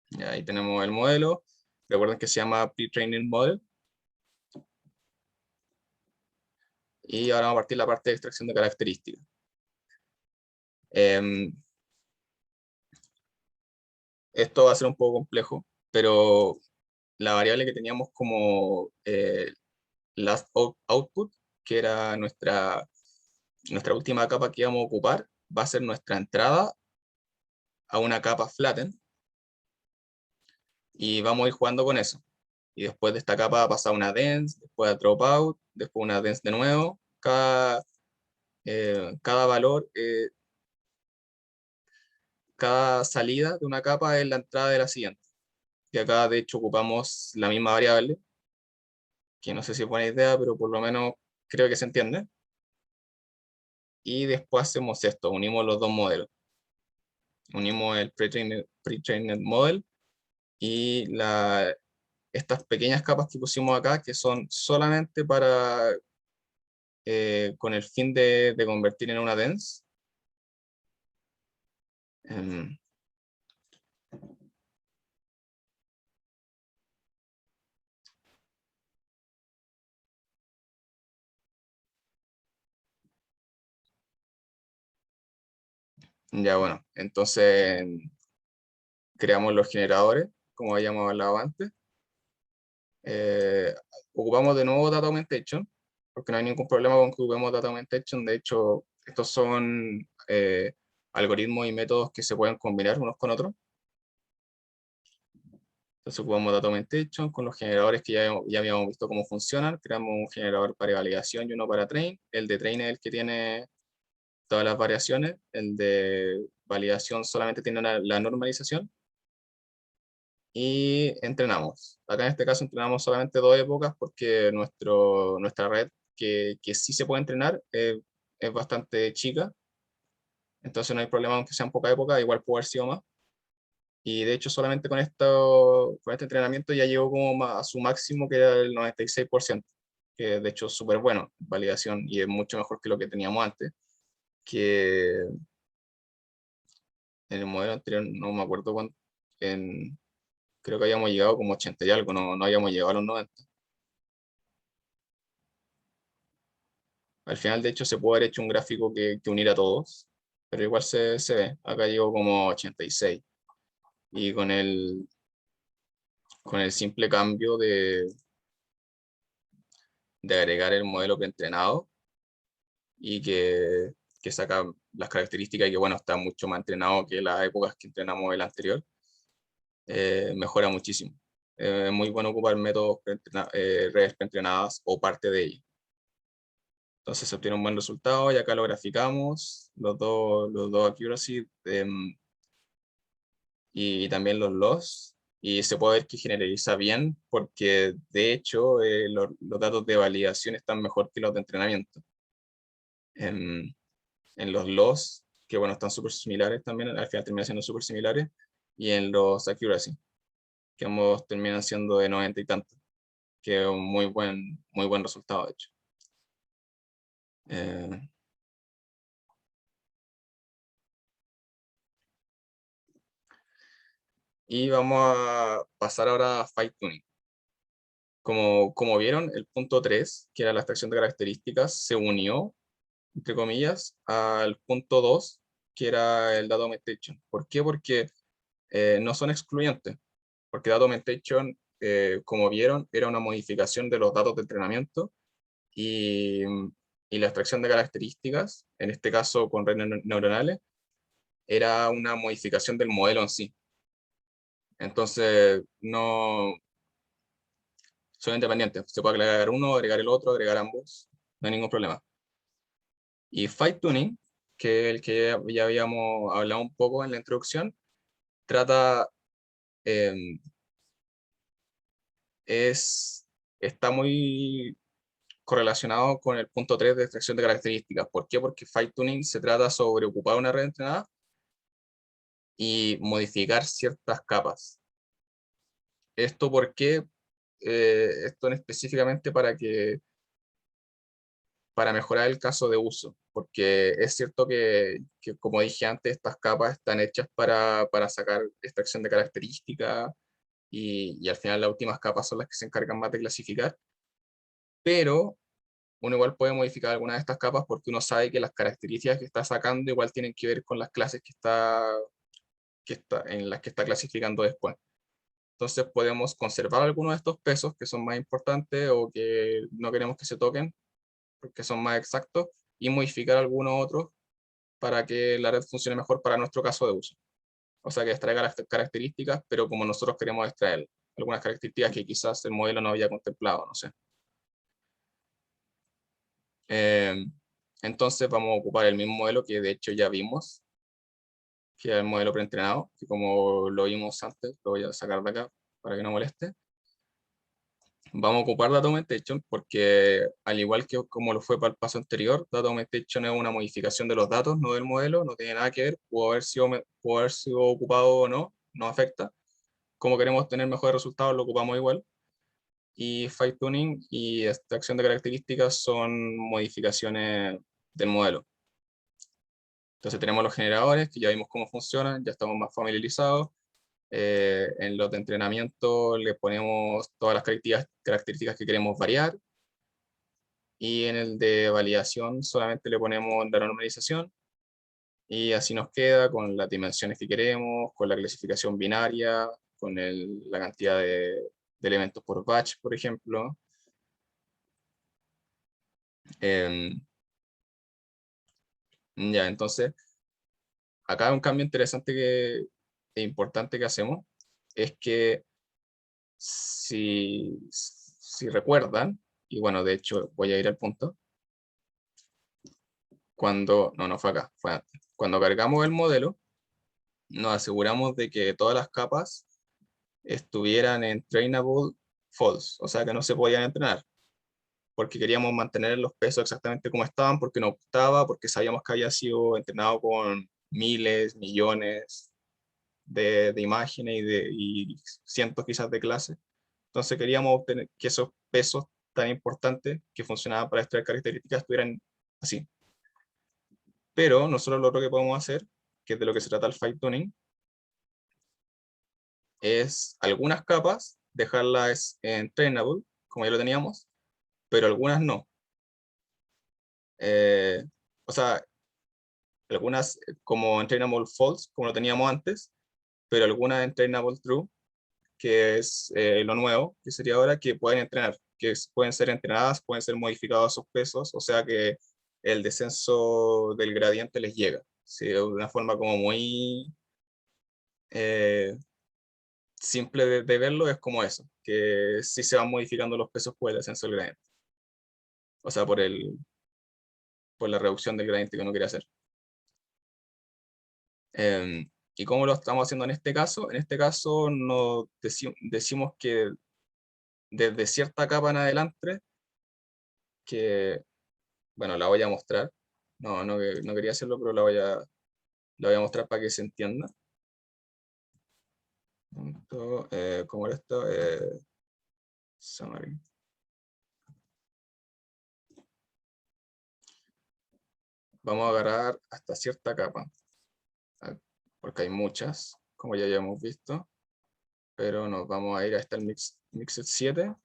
Y ahí tenemos el modelo. Recuerden que se llama Pre-Training Model. Y ahora vamos a partir la parte de extracción de características. Esto va a ser un poco complejo, pero la variable que teníamos como last output, que era nuestra última capa que vamos a ocupar va a ser nuestra entrada a una capa flatten, y vamos a ir jugando con eso. Y después de esta capa va a pasar una dense, después a dropout, después una dense de nuevo. Cada valor, cada salida de una capa es la entrada de la siguiente. Y acá de hecho ocupamos la misma variable, que no sé si es buena idea, pero por lo menos creo que se entiende. Y después hacemos esto, unimos los dos modelos. Unimos el pre-trained model y estas pequeñas capas que pusimos acá, que son solamente para, con el fin de convertir en una dense. Ya bueno, entonces creamos los generadores, como habíamos hablado antes. Ocupamos de nuevo Data Augmentation, porque no hay ningún problema con que ocupemos Data Augmentation. De hecho, estos son algoritmos y métodos que se pueden combinar unos con otros. Entonces ocupamos Data Augmentation con los generadores que ya habíamos visto cómo funcionan. Creamos un generador para validación y uno para train. El de train es el que tiene todas las variaciones. El de validación solamente tiene la normalización. Y entrenamos. Acá en este caso entrenamos solamente 2 épocas porque nuestra red que sí se puede entrenar es bastante chica. Entonces no hay problema aunque sean pocas épocas, igual puede haber sido más. Y de hecho solamente con este entrenamiento ya llegó como a su máximo, que era el 96%, que de hecho es súper bueno, validación, y es mucho mejor que lo que teníamos antes, que en el modelo anterior, no me acuerdo cuánto, creo que habíamos llegado como 80 y algo, no habíamos llegado a los 90. Al final, de hecho, se puede haber hecho un gráfico que uniera a todos, pero igual se ve. Acá llegó como 86. Y con el simple cambio de agregar el modelo preentrenado y que saca las características y que, bueno, está mucho más entrenado que las épocas que entrenamos el anterior, mejora muchísimo. Es muy bueno ocupar métodos redes preentrenadas o parte de ellas. Entonces se obtiene un buen resultado y acá lo graficamos, los dos accuracy, y también los loss. Y se puede ver que generaliza bien porque de hecho los datos de validación están mejor que los de entrenamiento. En los loss, que bueno, están súper similares también, al final terminan siendo súper similares, y en los accuracy, que ambos terminan siendo de 90 y tanto, que es un muy buen resultado de hecho. Eh, y vamos a pasar ahora a fine tuning. Como vieron, el punto 3, que era la extracción de características, se unió, entre comillas, al punto 2, que era el data augmentation. ¿Por qué? Porque no son excluyentes. Porque data augmentation, como vieron, era una modificación de los datos de entrenamiento y, y la extracción de características, en este caso con redes neuronales, era una modificación del modelo en sí. Entonces, no son independientes. Se puede agregar uno, agregar el otro, agregar ambos. No hay ningún problema. Y fine tuning, que es el que ya habíamos hablado un poco en la introducción, trata, eh, está muy correlacionado con el punto 3 de extracción de características. ¿Por qué? Porque fine tuning se trata sobre ocupar una red entrenada y modificar ciertas capas. Esto porque, esto específicamente para mejorar el caso de uso, porque es cierto que, como dije antes, estas capas están hechas para sacar extracción de características y al final las últimas capas son las que se encargan más de clasificar, pero uno igual puede modificar algunas de estas capas porque uno sabe que las características que está sacando igual tienen que ver con las clases en las que está clasificando después. Entonces podemos conservar algunos de estos pesos que son más importantes o que no queremos que se toquen porque son más exactos, y modificar algunos otros para que la red funcione mejor para nuestro caso de uso. O sea, que extraiga las características, pero como nosotros queremos extraer algunas características que quizás el modelo no había contemplado, no sé. Entonces vamos a ocupar el mismo modelo que de hecho ya vimos, que es el modelo preentrenado, que como lo vimos antes, lo voy a sacar de acá para que no moleste. Vamos a ocupar Data Augmentation porque, al igual que como lo fue para el paso anterior, Data Augmentation es una modificación de los datos, no del modelo, no tiene nada que ver, pudo haber sido ocupado o no, no afecta. Como queremos tener mejores resultados, lo ocupamos igual. Y Fine Tuning y extracción de características son modificaciones del modelo. Entonces tenemos los generadores, que ya vimos cómo funcionan, ya estamos más familiarizados. En los de entrenamiento le ponemos todas las características que queremos variar. Y en el de validación solamente le ponemos la normalización. Y así nos queda con las dimensiones que queremos, con la clasificación binaria, con la cantidad de elementos por batch, por ejemplo. Ya, entonces, acá un cambio interesante e importante que hacemos es que si recuerdan, y bueno, de hecho voy a ir al punto, no fue acá, fue antes. Cuando cargamos el modelo, nos aseguramos de que todas las capas estuvieran en trainable false, o sea que no se podían entrenar, porque queríamos mantener los pesos exactamente como estaban, porque nos gustaba, porque sabíamos que había sido entrenado con miles, millones de imágenes y cientos quizás de clases. Entonces queríamos obtener que esos pesos tan importantes que funcionaban para extraer características estuvieran así. Pero nosotros lo otro que podemos hacer, que es de lo que se trata el fine tuning, es algunas capas dejarlas en trainable, como ya lo teníamos, pero algunas no. Eh, o sea, algunas como en trainable false, como lo teníamos antes, pero algunas en trainable true, que es lo nuevo, que sería ahora que pueden entrenar, pueden ser entrenadas, pueden ser modificados sus pesos, o sea que el descenso del gradiente les llega. Sí, de una forma como muy simple de verlo, es como eso, que sí se van modificando los pesos por el descenso del gradiente. O sea, por la reducción del gradiente que uno quiere hacer. ¿Y cómo lo estamos haciendo en este caso? En este caso nos decimos que desde cierta capa en adelante, que, bueno, la voy a mostrar. No quería hacerlo, pero la voy a mostrar para que se entienda. ¿Cómo era esto? Summary. Vamos a agarrar hasta cierta capa, porque hay muchas, como ya habíamos visto, pero nos vamos a ir hasta el Mixed 7.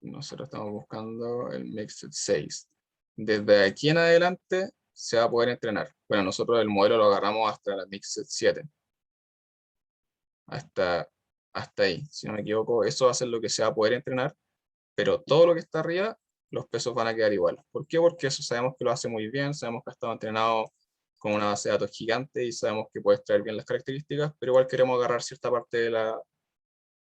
Nosotros estamos buscando el Mixed 6. Desde aquí en adelante se va a poder entrenar. Bueno, nosotros el modelo lo agarramos hasta el Mixed 7. Hasta ahí, si no me equivoco, eso va a ser lo que se va a poder entrenar, pero todo lo que está arriba, los pesos van a quedar igual. ¿Por qué? Porque eso sabemos que lo hace muy bien, sabemos que ha estado entrenado con una base de datos gigante y sabemos que puede extraer bien las características, pero igual queremos agarrar cierta parte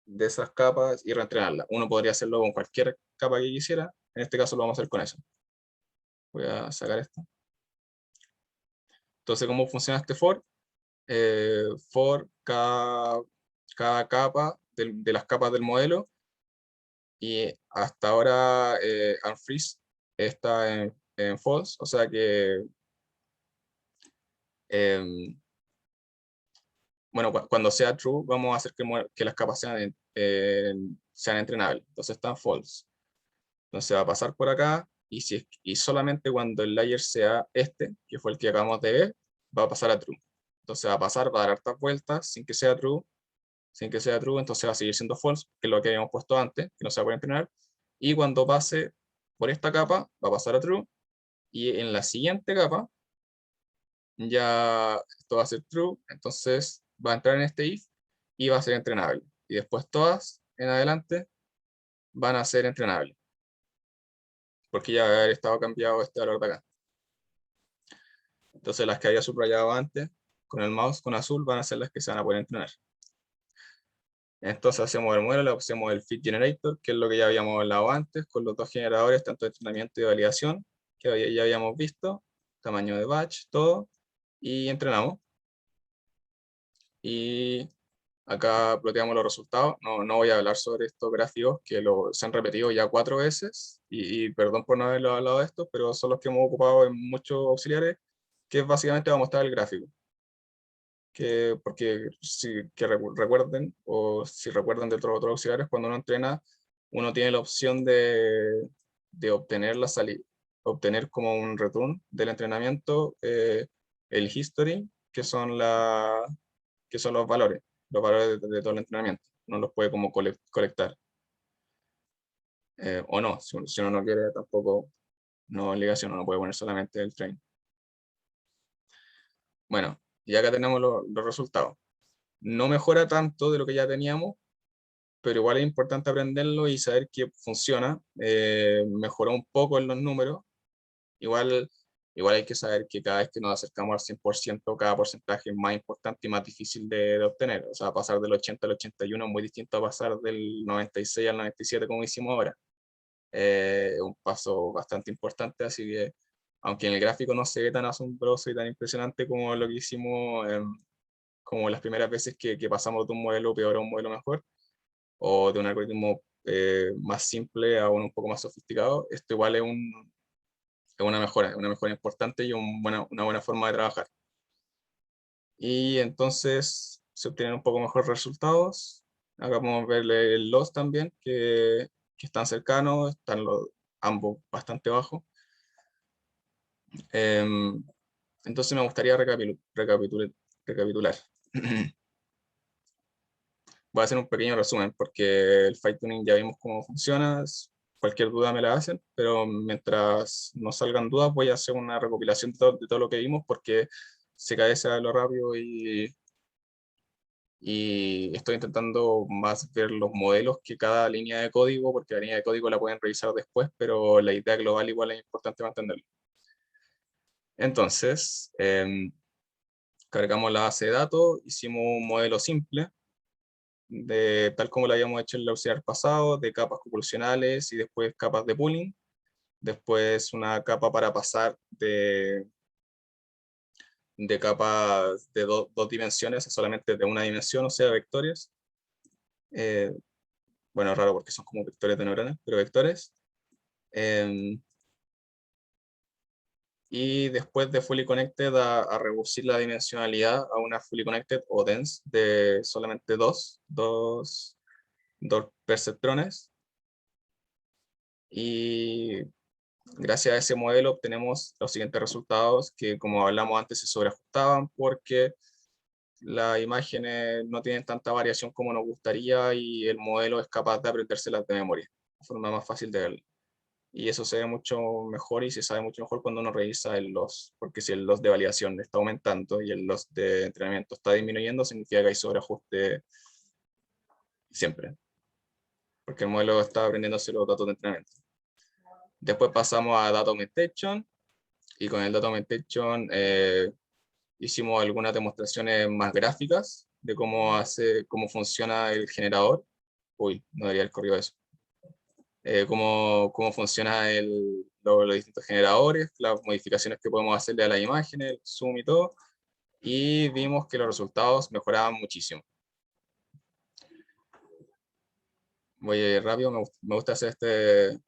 de esas capas y reentrenarla. Uno podría hacerlo con cualquier capa que quisiera, en este caso lo vamos a hacer con eso. Voy a sacar esto. Entonces, ¿cómo funciona este for? For cada capa de las capas del modelo, y hasta ahora unfreeze está en false, o sea que bueno, cuando sea true vamos a hacer que las capas sean entrenables, entonces está en false. Entonces va a pasar por acá y solamente cuando el layer sea este, que fue el que acabamos de ver, va a pasar a true. Entonces va a pasar, va a dar hartas vueltas sin que sea true, entonces va a seguir siendo false, que es lo que habíamos puesto antes, que no se va a poder entrenar. Y cuando pase por esta capa, va a pasar a true, y en la siguiente capa, ya esto va a ser true, entonces va a entrar en este if y va a ser entrenable. Y después todas en adelante van a ser entrenables, porque ya va a haber estado cambiado este valor de acá. Entonces las que había subrayado antes, con el mouse con azul, van a ser las que se van a poder entrenar. Entonces hacemos el modelo, le hacemos el Fit Generator, que es lo que ya habíamos hablado antes, con los dos generadores, tanto de entrenamiento y de validación, que ya habíamos visto, tamaño de batch, todo, y entrenamos. Y acá ploteamos los resultados. No voy a hablar sobre estos gráficos que se han repetido ya 4 veces, y perdón por no haberlo hablado de esto, pero son los que hemos ocupado en muchos auxiliares, que básicamente va a mostrar el gráfico. Porque recuerden, o si recuerdan de otros auxiliares, cuando uno entrena, uno tiene la opción de obtener la salida, obtener como un return del entrenamiento, el history, que son los valores de todo el entrenamiento. Uno los puede como colectar. O no, si uno no quiere tampoco, no obligación, uno puede poner solamente el train. Bueno, y acá tenemos los resultados. No mejora tanto de lo que ya teníamos, pero igual es importante aprenderlo y saber que funciona. Mejoró un poco en los números. Igual hay que saber que cada vez que nos acercamos al 100%, cada porcentaje es más importante y más difícil de obtener. O sea, pasar del 80 al 81 es muy distinto a pasar del 96 al 97 como hicimos ahora. Es un paso bastante importante, así que aunque en el gráfico no se ve tan asombroso y tan impresionante como lo que hicimos, como las primeras veces que pasamos de un modelo peor a un modelo mejor, o de un algoritmo más simple a uno un poco más sofisticado, esto igual es una mejora importante y una buena forma de trabajar. Y entonces se obtienen un poco mejores resultados. Acá podemos ver el loss también, que están cercanos, están ambos bastante bajos. Entonces me gustaría recapitular. Voy a hacer un pequeño resumen porque el fine tuning ya vimos cómo funciona. Cualquier duda me la hacen, pero mientras no salgan dudas voy a hacer una recopilación de todo lo que vimos, porque se carece de lo rápido y estoy intentando más ver los modelos que cada línea de código, porque la línea de código la pueden revisar después, pero la idea global igual es importante mantenerla. Entonces, cargamos la base de datos, hicimos un modelo simple, tal como lo habíamos hecho en el auxiliar pasado, de capas copulacionales y después capas de pooling, después una capa para pasar de capas de dos dimensiones a solamente de una dimensión, o sea, vectores. Bueno, raro porque son como vectores de neuronas, pero vectores. Y después de Fully Connected a reducir la dimensionalidad a una Fully Connected o dense de solamente dos perceptrones. Y gracias a ese modelo obtenemos los siguientes resultados que, como hablamos antes, se sobreajustaban porque las imágenes no tienen tanta variación como nos gustaría y el modelo es capaz de aprendérselas de memoria, de forma más fácil de verlo. Y eso se ve mucho mejor y se sabe mucho mejor cuando uno revisa el loss, porque si el loss de validación está aumentando y el loss de entrenamiento está disminuyendo, significa que hay sobreajuste siempre, porque el modelo está aprendiéndose los datos de entrenamiento. Después pasamos a Data Augmentation, y con el Data Augmentation hicimos algunas demostraciones más gráficas de cómo funciona el generador. Uy, no debería haber corrido eso. Cómo funcionan los distintos generadores, las modificaciones que podemos hacerle a las imágenes, el zoom y todo, y vimos que los resultados mejoraban muchísimo. Voy a ir rápido, me gusta hacer este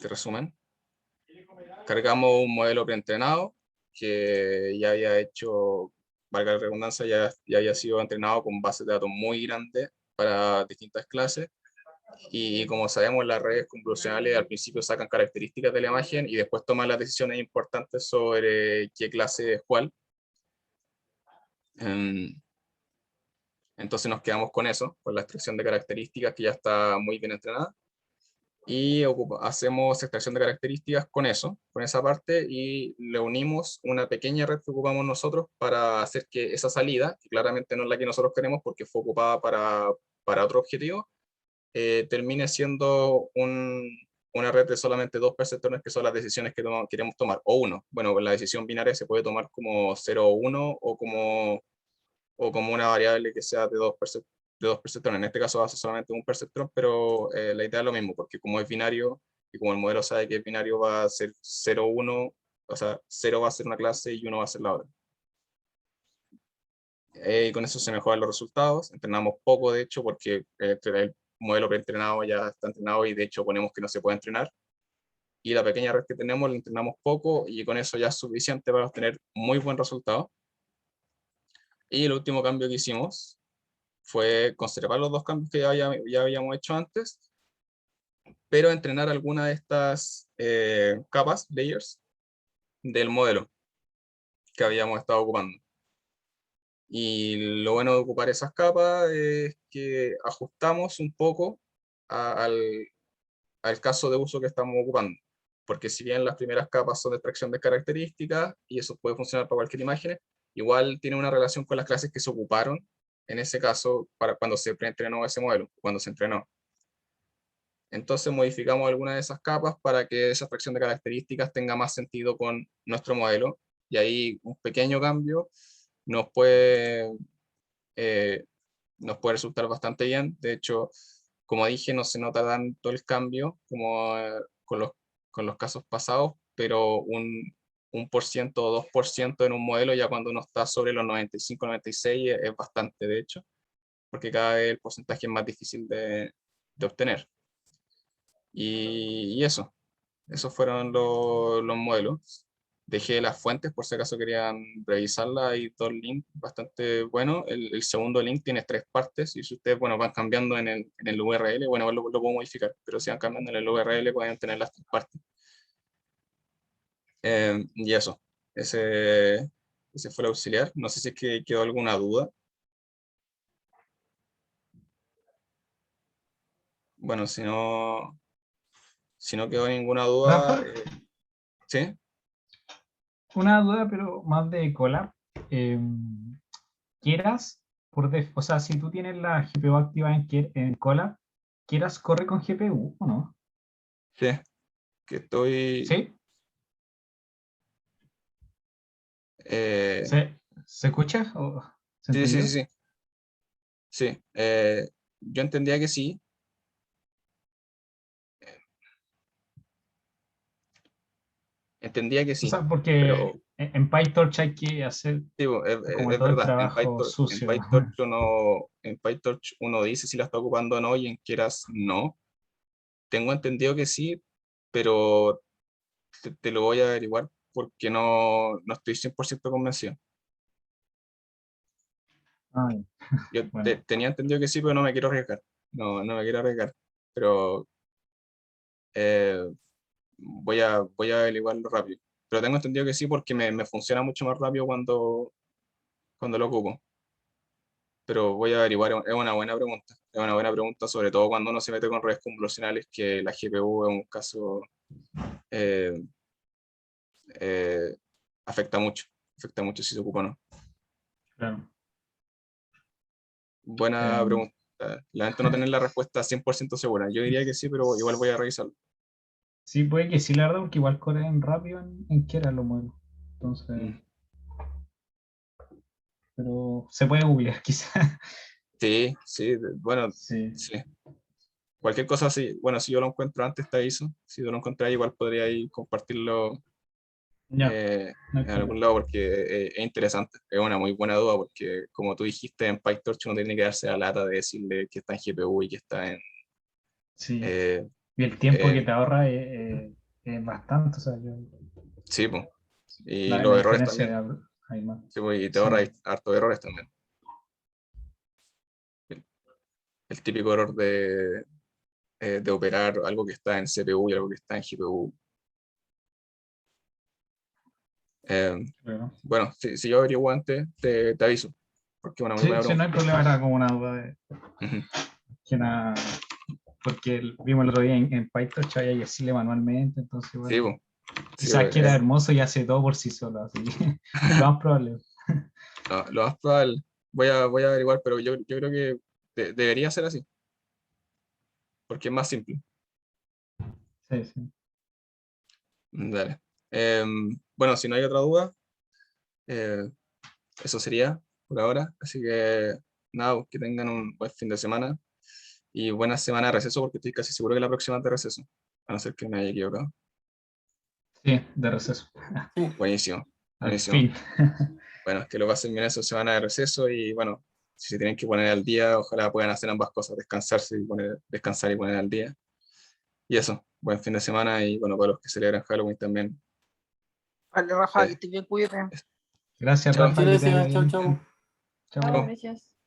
resumen. Cargamos un modelo preentrenado que ya había hecho, valga la redundancia, ya había sido entrenado con bases de datos muy grandes para distintas clases. Y como sabemos, las redes convolucionales al principio sacan características de la imagen y después toman las decisiones importantes sobre qué clase es cuál. Entonces nos quedamos con eso, con la extracción de características que ya está muy bien entrenada. Y hacemos extracción de características con eso, con esa parte, y le unimos una pequeña red que ocupamos nosotros para hacer que esa salida, que claramente no es la que nosotros queremos porque fue ocupada para otro objetivo, termine siendo una red de solamente dos perceptrones que son las decisiones que queremos tomar, o uno. Bueno, con la decisión binaria se puede tomar como 0 o 1, o como una variable que sea de dos perceptrones. En este caso va a ser solamente un perceptrón, pero la idea es lo mismo, porque como es binario, y como el modelo sabe que es binario, va a ser 0, 1, o sea, 0 va a ser una clase y 1 va a ser la otra. Y con eso se mejoran los resultados. Entrenamos poco, de hecho, porque el modelo preentrenado ya está entrenado y de hecho ponemos que no se puede entrenar. Y la pequeña red que tenemos la entrenamos poco y con eso ya es suficiente para obtener muy buen resultado. Y el último cambio que hicimos fue conservar los dos cambios que ya habíamos hecho antes, pero entrenar alguna de estas capas, layers, del modelo que habíamos estado ocupando. Y lo bueno de ocupar esas capas es que ajustamos un poco al caso de uso que estamos ocupando. Porque si bien las primeras capas son de extracción de características, y eso puede funcionar para cualquier imagen, igual tiene una relación con las clases que se ocuparon, en ese caso, para cuando se preentrenó ese modelo, cuando se entrenó. Entonces modificamos algunas de esas capas para que esa extracción de características tenga más sentido con nuestro modelo, y ahí un pequeño cambio nos puede eh, nos puede resultar bastante bien. De hecho, como dije, no se nota tanto el cambio como con los casos pasados, pero un por ciento o 2% en un modelo ya cuando uno está sobre los 95, 96 es bastante, de hecho, porque cada vez el porcentaje es más difícil de obtener. Y eso, esos fueron los modelos. Dejé las fuentes por si acaso querían revisarlas. Hay dos links bastante buenos. El segundo link tiene tres partes y si ustedes bueno, van cambiando en el URL, bueno, lo puedo modificar, pero si van cambiando en el URL pueden tener las tres partes. Y eso, ese fue el auxiliar. No sé si es que quedó alguna duda. Bueno, si no quedó ninguna duda, Rafa, ¿sí? una duda, pero más de cola. Quieras, o sea, si tú tienes la GPU activa en cola, Quieras corre con GPU, ¿o no? Sí, que estoy... ¿Sí? eh, ¿Se escucha? ¿O se sí, sí, sí, entendió? sí. Sí, yo entendía que sí. Entendía que O sí, sea, porque pero en PyTorch hay que hacer sí, como es todo el verdad. trabajo sucio. En PyTorch uno dice si la está ocupando o no y en Keras no. Tengo entendido que sí, pero te lo voy a averiguar porque no estoy 100% convencido. Ay, Yo bueno, tenía entendido que sí, pero no me quiero arriesgar. No me quiero arriesgar. Pero eh, voy a averiguarlo rápido. Pero tengo entendido que sí porque me funciona mucho más rápido cuando lo ocupo. Pero voy a averiguar, es una buena pregunta. Es una buena pregunta, sobre todo cuando uno se mete con redes convolucionales, que la GPU es un caso, eh, eh, afecta mucho si se ocupa o no. claro. Buena Em, pregunta. Lamento no tener la respuesta 100% segura. Yo diría que sí, pero igual voy a revisarlo. sí, puede que sí, la verdad, porque igual corren rápido en Keras los modelos. Entonces, Mm. pero se puede googlear, quizás. Sí, sí, bueno, Sí, sí. Cualquier cosa, sí. Bueno, si yo lo encuentro antes, te aviso. Si tú lo encontrás, igual podría ahí compartirlo ya, no hay en algún problema. lado porque es interesante, es una muy buena duda porque como tú dijiste en PyTorch uno tiene que darse la lata de decirle que está en GPU y que está Sí, eh, y el tiempo que en te ahorra es bastante, o sea, sí, po. Y la los errores diferencia también, hay más. sí, po, y te Sí, ahorra hartos errores también. El, el típico error de operar algo que está en CPU y algo que está en GPU. Eh, claro. bueno, si yo averiguo antes, te aviso, porque es una muy Sí, buena sí, no pregunta. hay problema, era como una duda Ujú. que nada, porque vimos el otro día en PyTorch había que decirle manualmente, entonces Sí, igual, po. Sí, po, quizás que era hermoso y hace todo por sí solo, así que lo más probable. lo más probable, voy a averiguar, pero yo creo que debería ser así, porque es más simple. Sí, sí. Dale. Bueno, si no hay otra duda, eh, eso sería por ahora. Así que nada, que tengan un buen fin de semana y buena semana de receso, porque estoy casi seguro que la próxima es de receso, a no ser que me haya equivocado. Sí, de receso. Sí. Buenísimo, Al buenísimo. fin. Bueno, que lo pasen bien esa semana de receso y bueno, si se tienen que poner al día, ojalá puedan hacer ambas cosas, descansar y poner al día. Y eso, buen fin de semana y bueno, para los que celebran Halloween también. Vale, Rafa, que Eh, estés bien, cuídate. Gracias, Chao. Rafa, Muchas que te vaya gracias. Chao, bien. chao. Chao, Chao. Chao. gracias.